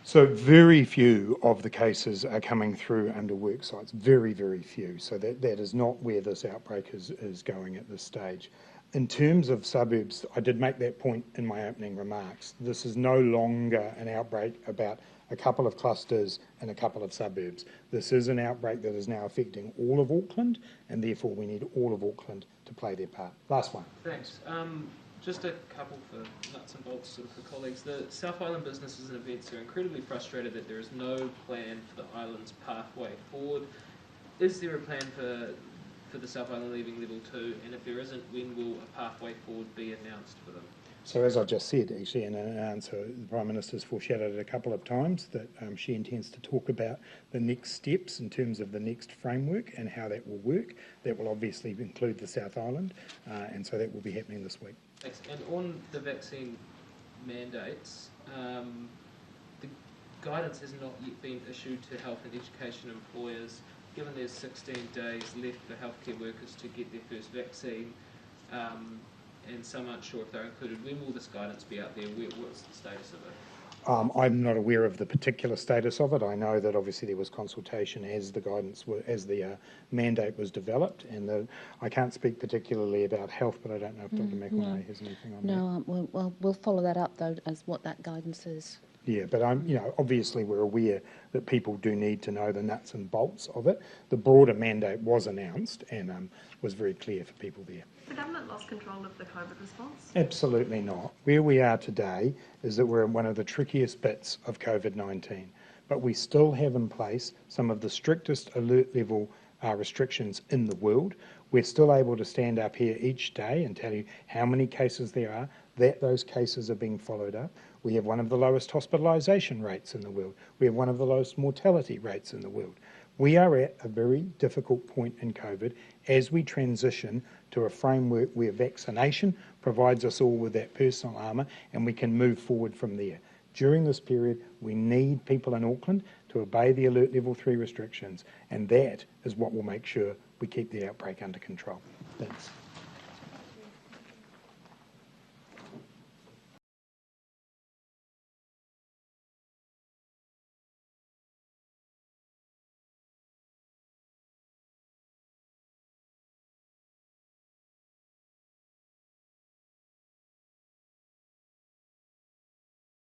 So very few of the cases are coming through under work sites, very, very few. So that is not where this outbreak is going at this stage. In terms of suburbs, I did make that point in my opening remarks. This is no longer an outbreak about a couple of clusters and a couple of suburbs. This is an outbreak that is now affecting all of Auckland, and therefore we need all of Auckland to play their part. Last one. Thanks. Just a couple for nuts and bolts sort of for colleagues. The South Island businesses and events are incredibly frustrated that there is no plan for the island's pathway forward. Is there a plan for the South Island leaving level 2, and if there isn't, when will a pathway forward be announced for them? So as I just said, actually, in an answer, the Prime Minister's foreshadowed it a couple of times that she intends to talk about the next steps in terms of the next framework and how that will work. That will obviously include the South Island, and so that will be happening this week. Thanks. And on the vaccine mandates, the guidance has not yet been issued to health and education employers. Given there's 16 days left for healthcare workers to get their first vaccine, and some aren't sure if they're included, when will this guidance be out there? What's the status of it? I'm not aware of the particular status of it. I know that obviously there was consultation as the mandate was developed, and I can't speak particularly about health, but I don't know if Dr. McElnay has anything on that. No, we'll follow that up though as what that guidance is. Yeah, but obviously we're aware that people do need to know the nuts and bolts of it. The broader mandate was announced and was very clear for people there. Has the government lost control of the COVID response? Absolutely not. Where we are today is that we're in one of the trickiest bits of COVID-19, but we still have in place some of the strictest alert level restrictions in the world. We're still able to stand up here each day and tell you how many cases there are, that those cases are being followed up. We have one of the lowest hospitalisation rates in the world. We have one of the lowest mortality rates in the world. We are at a very difficult point in COVID as we transition to a framework where vaccination provides us all with that personal armour and we can move forward from there. During this period, we need people in Auckland to obey the Alert Level 3 restrictions, and that is what will make sure we keep the outbreak under control. Thanks.